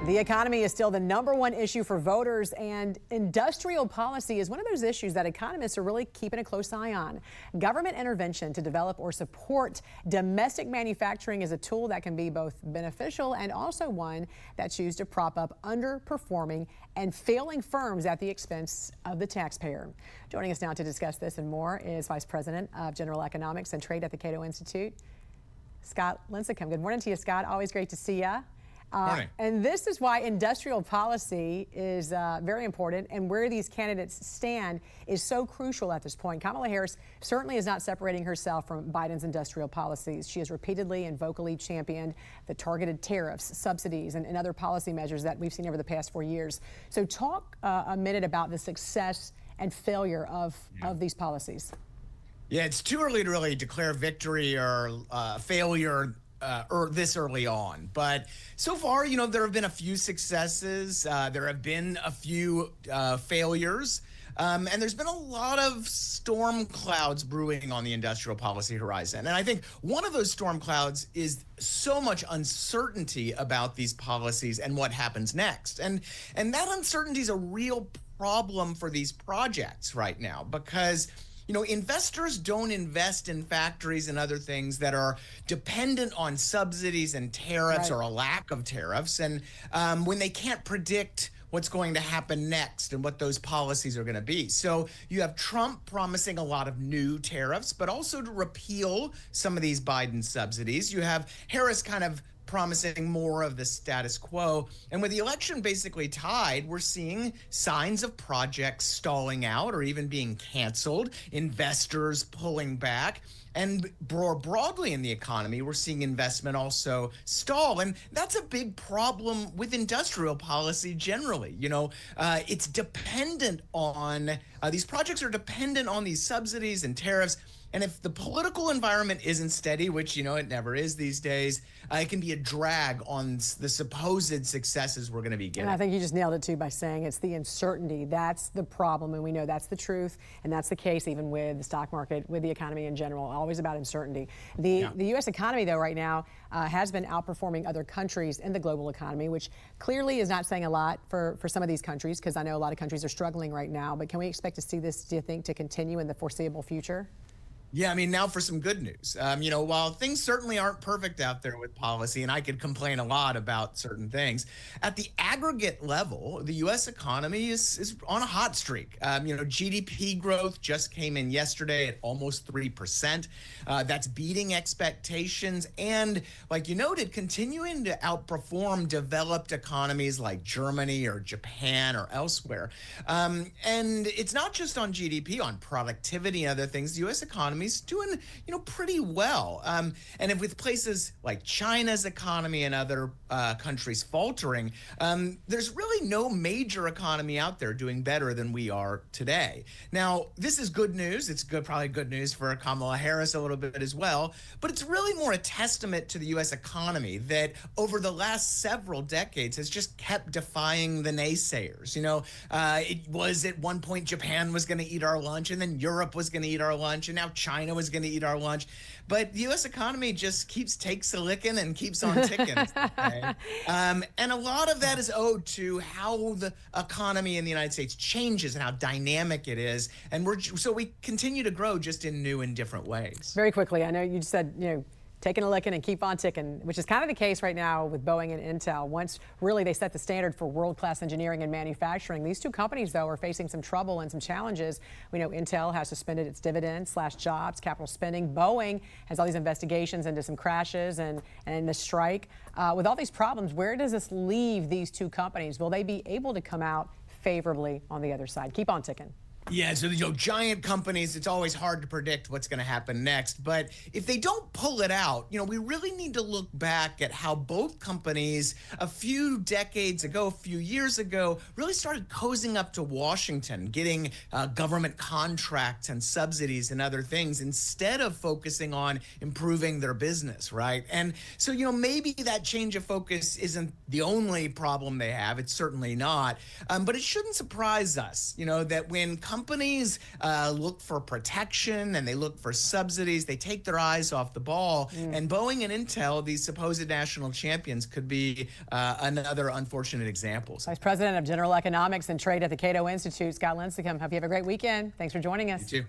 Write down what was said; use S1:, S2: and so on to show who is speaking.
S1: The economy is still the #1 issue for voters, and industrial policy is one of those issues that economists are really keeping a close eye on. Government intervention to develop or support domestic manufacturing is a tool that can be both beneficial and also one that chooses to prop up underperforming and failing firms at the expense of the taxpayer. Joining us now to discuss this and more is Vice President of General Economics and Trade at the Cato Institute, Scott Lincicome. Good morning to you, Scott. Always great to see you. And this is why industrial policy is very important, and where these candidates stand is so crucial at this point. Kamala Harris certainly is not separating herself from Biden's industrial policies. She has repeatedly and vocally championed the targeted tariffs, subsidies, and other policy measures that we've seen over the past 4 years. So talk a minute about the success and failure of these policies.
S2: Yeah, it's too early to really declare victory or failure this early on, but so far, there have been a few successes. There have been a few failures, and there's been a lot of storm clouds brewing on the industrial policy horizon. And I think one of those storm clouds is so much uncertainty about these policies and what happens next. And that uncertainty is a real problem for these projects right now, because investors don't invest in factories and other things that are dependent on subsidies and tariffs or a lack of tariffs. And when they can't predict what's going to happen next and what those policies are going to be. So you have Trump promising a lot of new tariffs, but also to repeal some of these Biden subsidies. You have Harris kind of promising more of the status quo. And with the election basically tied, we're seeing signs of projects stalling out or even being canceled, investors pulling back. And more broadly in the economy, we're seeing investment also stall. And that's a big problem with industrial policy generally. It's dependent on, these projects are dependent on these subsidies and tariffs. And if the political environment isn't steady, which, it never is these days, it can be a drag on the supposed successes we're going to be getting.
S1: And I think you just nailed it, too, by saying it's the uncertainty. That's the problem, and we know that's the truth, and that's the case even with the stock market, with the economy in general, always about uncertainty. The U.S. economy, though, right now has been outperforming other countries in the global economy, which clearly is not saying a lot for some of these countries, because I know a lot of countries are struggling right now. But can we expect to see this, do you think, to continue in the foreseeable future?
S2: Yeah, now for some good news. While things certainly aren't perfect out there with policy, and I could complain a lot about certain things, at the aggregate level, the U.S. economy is on a hot streak. GDP growth just came in yesterday at almost 3%. That's beating expectations and, like you noted, continuing to outperform developed economies like Germany or Japan or elsewhere. And it's not just on GDP, on productivity and other things. The U.S. economy is doing, pretty well. And if with places like China's economy and other countries faltering, there's really no major economy out there doing better than we are today. Now, this is good news. It's probably good news for Kamala Harris a little bit as well, but it's really more a testament to the U.S. economy that over the last several decades has just kept defying the naysayers. It was at one point Japan was going to eat our lunch, and then Europe was going to eat our lunch, and now China was going to eat our lunch. But the U.S. economy just takes a licking and keeps on ticking. And a lot of that is owed to how the economy in the United States changes and how dynamic it is. And so we continue to grow just in new and different ways.
S1: Very quickly, I know you said, taking a licking and keep on ticking, which is kind of the case right now with Boeing and Intel. Once really they set the standard for world-class engineering and manufacturing, these two companies, though, are facing some trouble and some challenges. We know Intel has suspended its dividends, slashed jobs, capital spending. Boeing has all these investigations into some crashes and the strike. With all these problems, where does this leave these two companies? Will they be able to come out favorably on the other side? Keep on ticking.
S2: Yeah, so giant companies, it's always hard to predict what's going to happen next. But if they don't pull it out, we really need to look back at how both companies a few years ago, really started cozying up to Washington, getting government contracts and subsidies and other things instead of focusing on improving their business, right? And so, maybe that change of focus isn't the only problem they have. It's certainly not. But it shouldn't surprise us, that when companies look for protection and they look for subsidies. They take their eyes off the ball. And Boeing and Intel, these supposed national champions, could be another unfortunate example.
S1: Vice President of General Economics and Trade at the Cato Institute, Scott Lincicome. Hope you have a great weekend. Thanks for joining us.
S2: You too.